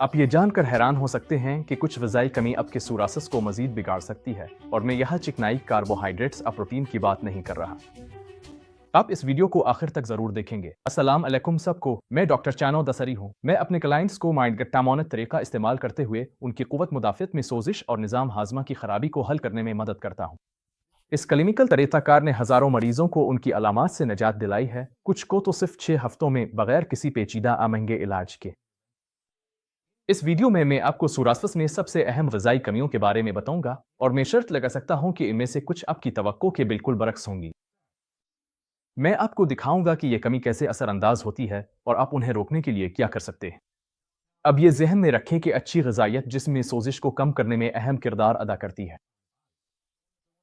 आप ये जानकर हैरान हो सकते हैं कि कुछ ग़िज़ाई कमी आपके सूरासिस को मज़ीद बिगाड़ सकती है, और मैं यहाँ चिकनाई, कार्बोहाइड्रेट्स और प्रोटीन की बात नहीं कर रहा। आप इस वीडियो को आखिर तक ज़रूर देखेंगे। अस्सलाम अलैकुम सबको, मैं डॉक्टर चानो दसरी हूँ। मैं अपने क्लाइंट्स को माइंड-गट्टा-मोनेट तरीका इस्तेमाल करते हुए उनकी क़ुव्वत मुदाफ़ियत में सोज़िश और निज़ाम हाज़मा की ख़राबी को हल करने में मदद करता हूँ। इस क्लिनिकल तरीक़ाकार ने हज़ारों मरीज़ों को उनकी अलामात से निजात दिलाई है, कुछ को तो सिर्फ 6 हफ्तों में बगैर किसी पेचीदा महंगे इलाज के। इस वीडियो में मैं आपको सूरासिस में सबसे अहम ग़िज़ाई कमियों के बारे में बताऊंगा, और मैं शर्त लगा सकता हूं कि इनमें से कुछ आपकी तवक्को के बिल्कुल बरक्स होंगी। मैं आपको दिखाऊंगा कि यह कमी कैसे असरअंदाज होती है और आप उन्हें रोकने के लिए क्या कर सकते हैं। अब ये ज़हन में रखें कि अच्छी ग़िज़ाइयत जिस्म में सोजिश को कम करने में अहम किरदार अदा करती है।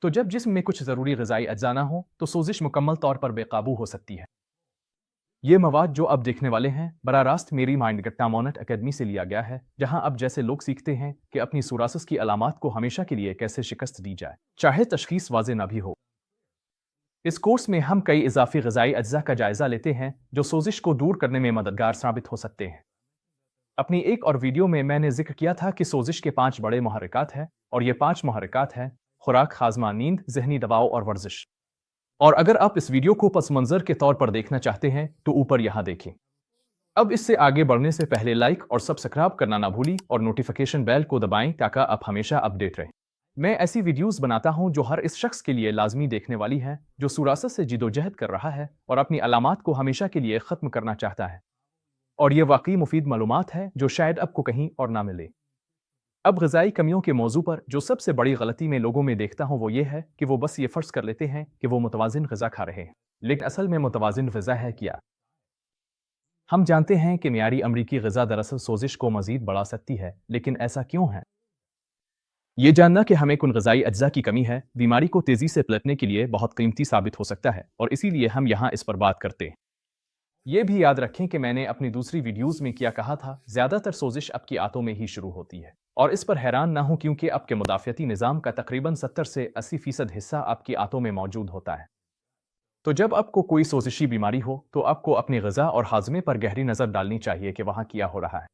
तो जब जिस्म में कुछ ज़रूरी ग़िज़ाई अज्जा ना हो तो सोजिश मुकम्मल तौर पर बेकाबू हो सकती है। ये मवाद जो अब देखने वाले हैं बराह रास्त मेरी माइंड-गट्टा-मोनेट अकेडमी से लिया गया है, जहां अब जैसे लोग सीखते हैं कि अपनी सूरासिस की अलामात को हमेशा के लिए कैसे शिकस्त दी जाए, चाहे तशख़ीस वाज़े ना भी हो। इस कोर्स में हम कई इजाफी ग़िज़ाई अज्जा का जायज़ा लेते हैं जो सोजिश को दूर करने में मददगार साबित हो सकते हैं। अपनी एक और वीडियो में मैंने जिक्र किया था कि सोजिश के 5 बड़े मुहर्रिकात हैं, और ये 5 मुहर्रिकात हैं: खुराक, हाज़मा, नींद, ज़हनी दबाव और वर्जिश। और अगर आप इस वीडियो को पस मंज़र के तौर पर देखना चाहते हैं तो ऊपर यहाँ देखें। अब इससे आगे बढ़ने से पहले लाइक और सब्सक्राइब करना ना भूलिए और नोटिफिकेशन बेल को दबाएं ताकि आप हमेशा अपडेट रहें। मैं ऐसी वीडियोस बनाता हूं जो हर इस शख्स के लिए लाजमी देखने वाली है जो सूरासिस से जिदोजहद कर रहा है और अपनी अलामात को हमेशा के लिए ख़त्म करना चाहता है। और ये वाकई मुफीद मालूमात है जो शायद आपको कहीं और ना मिले। अब ग़िज़ाई कमियों के मौजू पर जो सबसे बड़ी गलती मैं लोगों में देखता हूँ वो ये है कि वो बस ये फ़र्ज़ कर लेते हैं कि वो मुतवाज़िन ग़िज़ा खा रहे हैं, लेकिन असल में मुतवाज़िन ग़िज़ा है क्या? हम जानते हैं कि मियारी अमरीकी ग़िज़ा दरअसल सोजिश को मज़ीद बढ़ा सकती है, लेकिन ऐसा क्यों है? ये जानना कि हमें उन ग़िज़ाई अज्जा की कमी है, बीमारी को तेज़ी से पलटने के लिए बहुत कीमती साबित हो सकता है, और इसीलिए हम यहाँ इस पर बात करते हैं। ये भी याद रखें कि मैंने अपनी दूसरी वीडियोज़ में क्या कहा था, ज़्यादातर सोजिश आपकी आंतों में ही शुरू होती है। और इस पर हैरान ना हो क्योंकि आपके मुदाफ़ियती निज़ाम का तकरीबन 70 से 80% हिस्सा आपकी आंतों में मौजूद होता है। तो जब आपको कोई सोजिशी बीमारी हो तो आपको अपनी ग़िज़ा और हाज़मे पर गहरी नज़र डालनी चाहिए कि वहाँ क्या हो रहा है।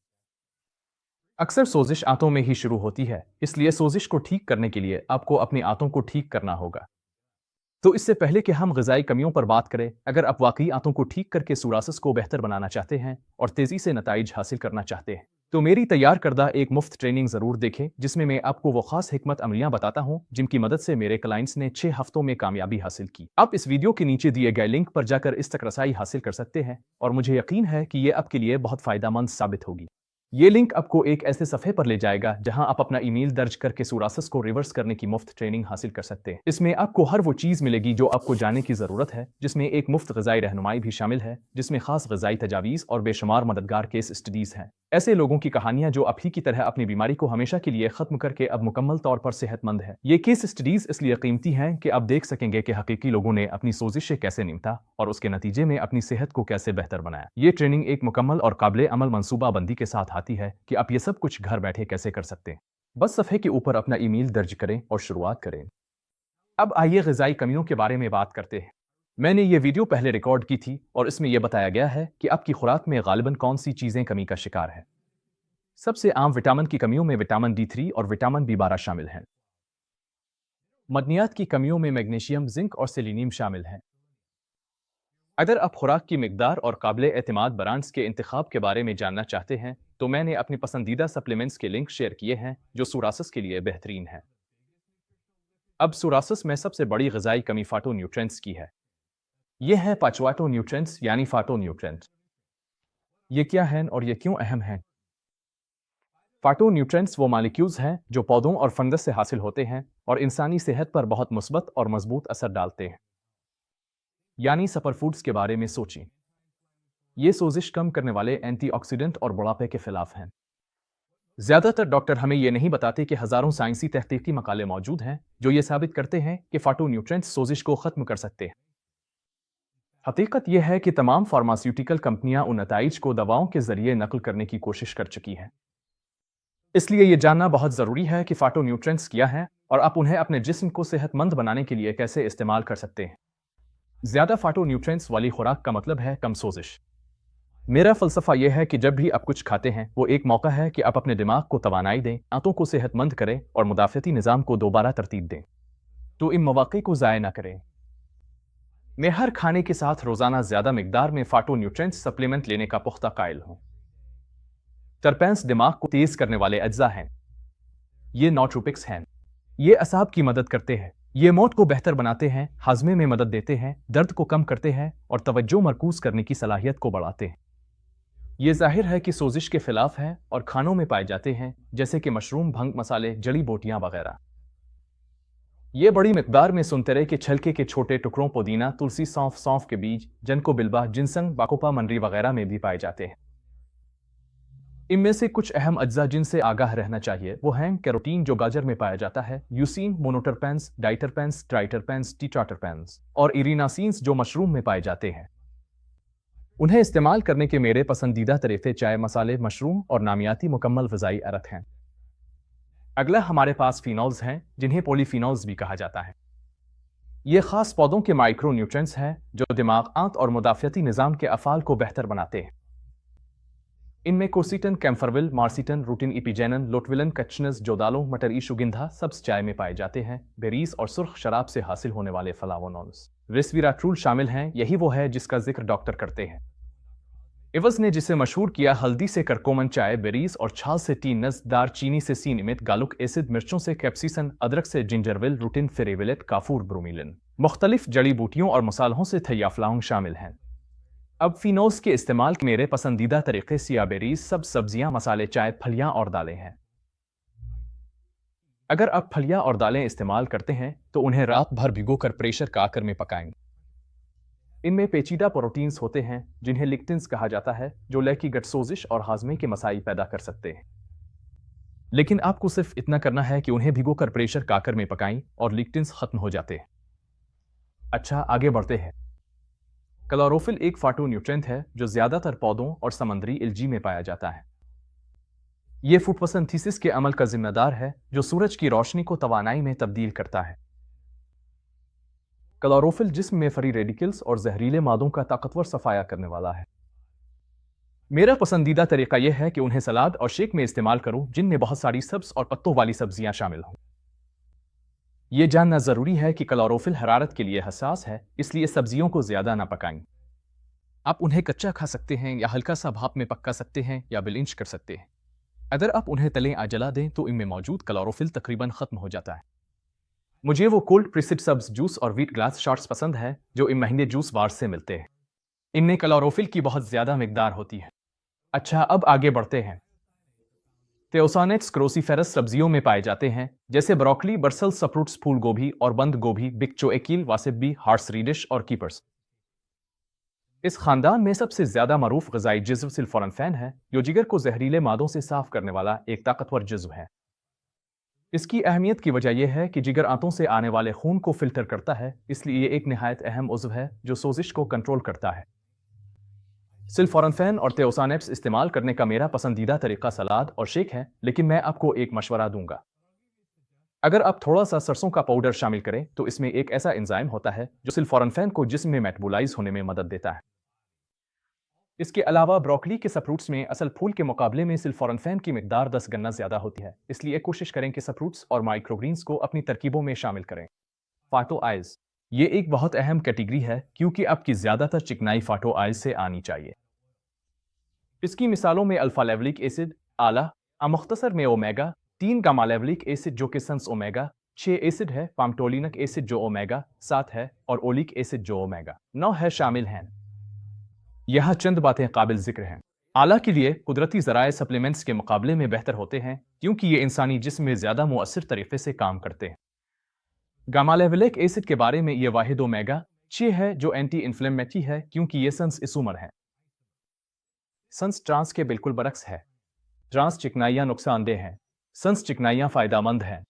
अक्सर सोजिश आंतों में ही शुरू होती है, इसलिए सोजिश को ठीक करने के लिए आपको अपनी आंतों को ठीक करना होगा। तो इससे पहले कि हम ग़िज़ाई कमियों पर बात करें, अगर आप वाकई आंतों को ठीक करके सूरासिस को बेहतर बनाना चाहते हैं और तेज़ी से नताइज हासिल करना चाहते हैं, तो मेरी तैयार करदा एक मुफ्त ट्रेनिंग ज़रूर देखें, जिसमें मैं आपको वो ख़ास हिकमत अमलियाँ बताता हूँ जिनकी मदद से मेरे क्लाइंट्स ने 6 हफ्तों में कामयाबी हासिल की। आप इस वीडियो के नीचे दिए गए लिंक पर जाकर इस तक रसाई हासिल कर सकते हैं, और मुझे यकीन है कि ये आपके लिए बहुत फ़ायदेमंद साबित होगी। ये लिंक आपको एक ऐसे सफ़े पर ले जाएगा जहां आप अपना ईमेल दर्ज करके सूरासिस को रिवर्स करने की मुफ्त ट्रेनिंग हासिल कर सकते हैं। इसमें आपको हर वो चीज़ मिलेगी जो आपको जानने की ज़रूरत है, जिसमें एक मुफ्त ग़िज़ाई रहनुमाई भी शामिल है, जिसमें ख़ास ग़िज़ाई तजावीज़ और बेशुमार मददगार केस स्टडीज़ हैं। ऐसे लोगों की कहानियां जो आप ही की तरह अपनी बीमारी को हमेशा के लिए ख़त्म करके अब मुकम्मल तौर पर सेहतमंद है। ये केस स्टडीज़ इसलिए कीमती हैं कि आप देख सकेंगे कि हकीकी लोगों ने अपनी सोजिश से कैसे निपटा और उसके नतीजे में अपनी सेहत को कैसे बेहतर बनाया। ये ट्रेनिंग एक मुकम्मल और काबिल अमल मनसूबाबंदी के साथ आती है कि आप ये सब कुछ घर बैठे कैसे कर सकते हैं। बस सफ़े के ऊपर अपना ईमेल दर्ज करें और शुरुआत करें। अब आइए ग़िज़ाई कमियों के बारे में बात करते हैं। मैंने ये वीडियो पहले रिकॉर्ड की थी और इसमें यह बताया गया है कि आपकी खुराक में गालिबन कौन सी चीज़ें कमी का शिकार है। सबसे आम विटामिन की कमियों में विटामिन D3 और विटामिन B12 शामिल हैं। मदनियात की कमियों में मैग्नीशियम, जिंक और सेलेनियम शामिल हैं। अगर आप खुराक की मिकदार और काबिल एतमाद ब्रांड्स के इंतखाब के बारे में जानना चाहते हैं तो मैंने अपनी पसंदीदा सप्लीमेंट्स के लिंक शेयर किए हैं जो सूरासिस के लिए बेहतरीन हैं। अब सूरासिस में सबसे बड़ी ग़िज़ाई कमी फाटोन्यूट्रिएंट्स की है। ये है फाइटोन्यूट्रिएंट्स यानी फाटोन्यूट्रिएंट्स। ये क्या हैं और ये क्यों अहम हैं? फाटोन्यूट्रिएंट्स वो मॉलिक्यूल्स हैं जो पौधों और फंगस से हासिल होते हैं और इंसानी सेहत पर बहुत मुस्बत और मजबूत असर डालते हैं। यानी सुपरफूड्स के बारे में सोचें। ये सोजिश कम करने वाले एंटीऑक्सीडेंट और बुढ़ापे के खिलाफ हैं। ज़्यादातर डॉक्टर हमें ये नहीं बताते कि हज़ारों साइंसी तहकीकी मकाले मौजूद हैं जो ये साबित करते हैं कि फाटोन्यूट्रिएंट्स सोजिश को ख़त्म कर सकते हैं। हकीकत यह है कि तमाम फार्मास्यूटिकल कंपनियां उन नताइज को दवाओं के ज़रिए नकल करने की कोशिश कर चुकी हैं। इसलिए ये जानना बहुत ज़रूरी है कि फाटोन्यूट्रिएंट्स क्या हैं और आप उन्हें अपने जिस्म को सेहतमंद बनाने के लिए कैसे इस्तेमाल कर सकते हैं। ज़्यादा फाटोन्यूट्रिएंट्स वाली खुराक का मतलब है कम सोजिश। मेरा फलसफा यह है कि जब भी आप कुछ खाते हैं वो एक मौका है कि आप अपने दिमाग को तवानाई दें, आंतों को सेहतमंद करें और मुदाफ़ती निज़ाम को दोबारा तरतीब दें। तो इन मौक़े को ज़ाया ना करें। मैं हर खाने के साथ रोज़ाना ज़्यादा मिकदार में फाटो न्यूट्रिएंट्स सप्लीमेंट लेने का पुख्ता कायल हूँ। टर्पेंस दिमाग को तेज़ करने वाले अज्जा हैं। ये नोट्रोपिक्स हैं। ये असाब की मदद करते हैं। ये मौत को बेहतर बनाते हैं, हाजमे में मदद देते हैं, दर्द को कम करते हैं और तवज्जो मरकूज करने की सलाहियत को बढ़ाते हैं। ये जाहिर है कि सोजिश के खिलाफ है और खानों में पाए जाते हैं, जैसे कि मशरूम, भंग मसाले, जड़ी बूटियां वगैरह। ये बड़ी मिकदार में सुनतरे के छिलके के छोटे टुकड़ों, पुदीना, तुलसी, सौंफ, सौंफ के बीज, जनको बिल्बा, जिनसंग, बाकोपा, मनरी वगैरह में भी पाए जाते हैं। इनमें से कुछ अहम अज्जा जिनसे आगाह रहना चाहिए वो हैं कैरोटीन जो गाजर में पाया जाता है, यूसीन, मोनोटरपेंस, डाइटरपेंस, ट्राइटरपेंस, टीट्राटरपेंस और इरिनासीन्स जो मशरूम में पाए जाते हैं। उन्हें इस्तेमाल करने के मेरे पसंदीदा तरीके चाय, मसाले, मशरूम और नामियाती मुकम्मल ग़िज़ाई अरत हैं। अगला हमारे पास फिनॉल्स हैं, जिन्हें पॉलीफिनॉल्स भी कहा जाता है। ये खास पौधों के माइक्रो न्यूट्रिएंट्स हैं जो दिमाग, आंत और मुदाफ़ती निज़ाम के अफ़ाल को बेहतर बनाते हैं। इनमें कोर्सिटन, कैम्फरविल, मार्सिटन, रूटिन, इपिजेनन, लोटविलन, कचनस, जोदालो, मटर, शुगिंधा सब्ज़ चाय में पाए जाते हैं। बेरीज और सुर्ख शराब से हासिल होने वाले फ्लावोनोल्स, रेस्विराट्रूल शामिल हैं। यही वो है जिसका जिक्र डॉक्टर करते हैं। इवज ने जिसे मशहूर किया हल्दी से करकोमन चाय, बेरीज और छाल से टीनस, दार चीनी से सीनिमित, गालुक एसिड, मिर्चों से कैप्सिसन, अदरक से जिंजरविल, रूटिन, फेरेविलेट, काफूर, ब्रोमीलिन, मुख्तलिफ जड़ी बूटियों और मसालों से थैयाफ्लाउंग शामिल हैं। अब फिनोल्स के इस्तेमाल के मेरे पसंदीदा तरीके सिया बेरीज, सब सब्जियां, मसाले, चाय, फलियां और दालें हैं। अगर आप फलियां और दालें इस्तेमाल करते हैं तो उन्हें रात भर भिगोकर प्रेशर कुकर में पकाएं। इनमें पेचीदा प्रोटीन्स होते हैं जिन्हें लिक्टिन्स कहा जाता है, जो लय की गट, सोजिश और हाजमे के मसाइल पैदा कर सकते हैं। लेकिन आपको सिर्फ इतना करना है कि उन्हें भिगोकर प्रेशर कुकर में पकाएं और लिक्टिन्स खत्म हो जाते हैं। अच्छा, आगे बढ़ते हैं। क्लोरोफिल एक फाटोन्यूट्रिएंट है जो ज्यादातर पौधों और समुद्री एल्गी में पाया जाता है। यह फोटोसिंथेसिस के अमल का जिम्मेदार है जो सूरज की रोशनी को तवानाई में तब्दील करता है। क्लोरोफिल जिस्म में फ्री रेडिकल्स और जहरीले मादों का ताकतवर सफाया करने वाला है। मेरा पसंदीदा तरीका यह है कि उन्हें सलाद और शेक में इस्तेमाल करूं जिनमें बहुत सारी सब्ज और पत्तों वाली सब्जियां शामिल हों। यह जानना जरूरी है कि क्लोरोफिल हरारत के लिए हसास है, इसलिए सब्जियों को ज्यादा ना पकाएं। आप उन्हें कच्चा खा सकते हैं या हल्का सा भाप में पका सकते हैं या ब्लिंच कर सकते हैं। अगर आप उन्हें तलें या जला दें तो इनमें मौजूद क्लोरोफिल तकरीबन खत्म हो जाता है। मुझे वो कोल्ड प्रेस्ड सब्ज जूस और व्हीट ग्लास शॉट्स पसंद है जो इन महंगे जूस बार से मिलते हैं। इनमें क्लोरोफिल की बहुत ज्यादा मिकदार होती है। अच्छा, अब आगे बढ़ते हैं। थियोसानेट्स क्रोसीफेरस सब्जियों में पाए जाते हैं, जैसे ब्रोकली, बर्सल्स, स्प्रूट्स, फूल गोभी और बंद गोभी, बिकचोएकिल, वासिबी, हार्स रीडिश और कीपर्स। इस खानदान में सबसे ज्यादा मरूफ ग़िज़ाई जिज़्व सिल्फोरानफेन है, जो जिगर को जहरीले मादों से साफ करने वाला एक ताकतवर जिज़्व है। इसकी अहमियत की वजह यह है कि जिगर आंतों से आने वाले खून को फिल्टर करता है, इसलिए ये एक निहायत अहम उज़्व है जो सोजिश को कंट्रोल करता है। सिल्फोरानफेन और थियोसानेट्स इस्तेमाल करने का मेरा पसंदीदा तरीका सलाद और शेक है, लेकिन मैं आपको एक मशवरा दूंगा। अगर आप थोड़ा सा सरसों का पाउडर शामिल करें तो इसमें एक ऐसा एंजाइम होता है जो सिल्फोरानफेन को जिस्म में मेटाबोलाइज होने में मदद देता है। इसके अलावा ब्रोकली के सप्रूट्स में असल फूल के मुकाबले में सिल्फोरानफेन की मिकदार 10 गुना ज्यादा होती है, इसलिए कोशिश करें कि सप्रूट्स और माइक्रोग्रीन्स को अपनी तरकीबों में शामिल करें। फाटो आइज, ये एक बहुत अहम कैटेगरी है क्योंकि आपकी ज्यादातर चिकनाई फाटो आइज से आनी चाहिए। इसकी मिसालों में अल्फा लेवलिक एसिड, आला, मुख्तसर में ओमेगा 3 गामा लेवलिक एसिड जो कि सन्स ओमेगा 6 एसिड है, पामटोलिनक एसिड जो ओमेगा 7 है और ओलिक एसिड जो ओमेगा 9 है शामिल हैं। यह चंद बातें काबिल जिक्र हैं। आला के लिए कुदरती ज़राए सप्लीमेंट्स के मुकाबले में बेहतर होते हैं क्योंकि ये इंसानी जिस्म में ज़्यादा मुअस्सिर तरीके से काम करते हैं। गामा लेवलिक एसिड के बारे में ये वाहिद ओमेगा 6 है जो एंटी इन्फ्लेमेटरी है क्योंकि ये सन्स इसुमर है। सन्स ट्रांस के बिल्कुल बरक्स है। ट्रांस चिकनाइयाँ नुकसानदेह हैं, सन्स चिकनाइयाँ फ़ायदामंद हैं।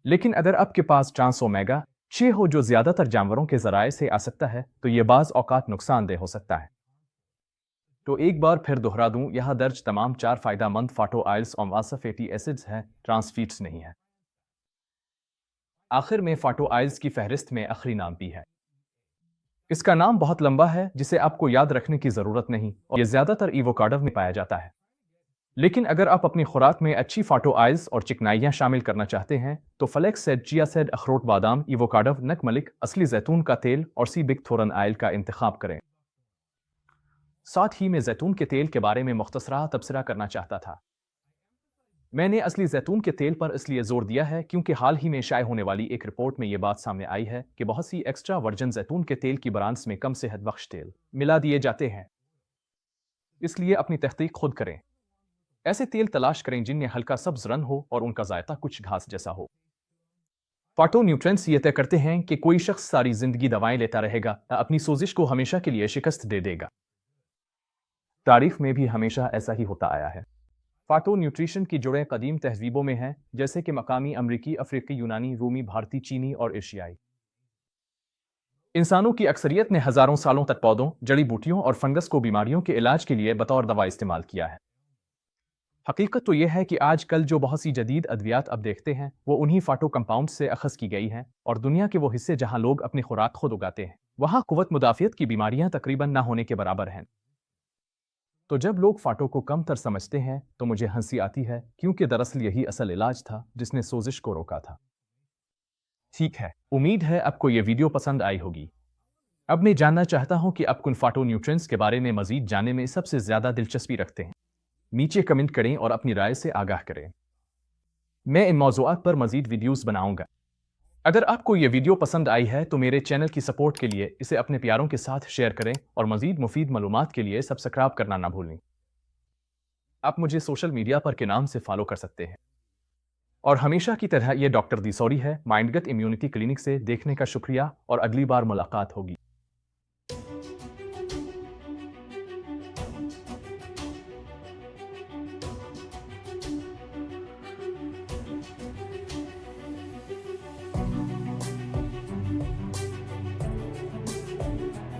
लेकिन अगर आपके पास ट्रांस ओमेगा 6 हो जो ज़्यादातर जानवरों के ज़राए से आ सकता है तो ये बाज़ औक़ात नुकसानदेह हो सकता है। तो एक बार फिर दोहरा दूं, यहाँ दर्ज तमाम 4 फ़ायदामंद फाटो आइल्स और वासा फैटी एसिड्स हैं, ट्रांसफीट्स नहीं है। आखिर में फाटो आइल्स की फहरिस्त में आखिरी नाम भी है। इसका नाम बहुत लंबा है जिसे आपको याद रखने की ज़रूरत नहीं और ये ज़्यादातर एवोकाडो में पाया जाता है। लेकिन अगर आप अपनी खुराक में अच्छी फाटो ऑयल्स और चिकनाइयाँ शामिल करना चाहते हैं तो फ्लेक्स सीड, चिया सीड, अखरोट बादाम, एवोकाडो, नक मलिक, असली जैतून का तेल और सी बिग थोरन ऑयल का इंतखाब करें। साथ ही मैं जैतून के तेल के बारे में मुख्तसरा तबसरा करना चाहता था। मैंने असली जैतून के तेल पर इसलिए जोर दिया है क्योंकि हाल ही में शाये होने वाली एक रिपोर्ट में ये बात सामने आई है कि बहुत सी एक्स्ट्रा वर्जन जैतून के तेल की ब्रांड्स में कम सेहत बख्श तेल मिला दिए जाते हैं। इसलिए अपनी तहकीक खुद करें। ऐसे तेल तलाश करें जिनमें हल्का सब्ज रंग हो और उनका जायका कुछ घास जैसा हो। फाटो न्यूट्रिएंट्स ये तय करते हैं कि कोई शख्स सारी जिंदगी दवाएं लेता रहेगा या अपनी सोजिश को हमेशा के लिए शिकस्त दे देगा। तारीख में भी हमेशा ऐसा ही होता आया है। फाटो न्यूट्रिशन की जुड़ें कदीम तहजीबों में हैं, जैसे कि मकामी, अमरीकी, अफ्रीकी, यूनानी, रूमी, भारतीय, चीनी और एशियाई। इंसानों की अक्सरियत ने हजारों सालों तक पौधों, जड़ी बूटियों और फंगस को बीमारियों के इलाज के लिए बतौर दवा इस्तेमाल किया है। हकीकत तो यह है कि आजकल जो बहुत सी जदीद अद्वियात अब देखते हैं वो उन्हीं फाटो कंपाउंड से अखज़ की गई हैं, और दुनिया के वो हिस्से जहां लोग अपनी खुराक खुद उगाते हैं वहां कुव्वत मुदाफ़ियत की बीमारियां तकरीबन ना होने के बराबर हैं। तो जब लोग फाटो को कम तर समझते हैं तो मुझे हंसी आती है, क्योंकि दरअसल यही असल इलाज था जिसने सोजिश को रोका था। ठीक है, उम्मीद है आपको ये वीडियो पसंद आई होगी। अब मैं जानना चाहता हूं कि आप किन फाटो न्यूट्रिएंट्स के बारे में मजीद जानने में सबसे ज्यादा दिलचस्पी रखते हैं। नीचे कमेंट करें और अपनी राय से आगाह करें। मैं इन मौज़ूआत पर मजीद वीडियोस बनाऊंगा। अगर आपको ये वीडियो पसंद आई है तो मेरे चैनल की सपोर्ट के लिए इसे अपने प्यारों के साथ शेयर करें और मजीद मुफीद मालूमात के लिए सब्सक्राइब करना ना भूलें। आप मुझे सोशल मीडिया पर के नाम से फॉलो कर सकते हैं। और हमेशा की तरह ये डॉक्टर दिसौरी है, माइंडगत इम्यूनिटी क्लिनिक से। देखने का शुक्रिया और अगली बार मुलाकात होगी।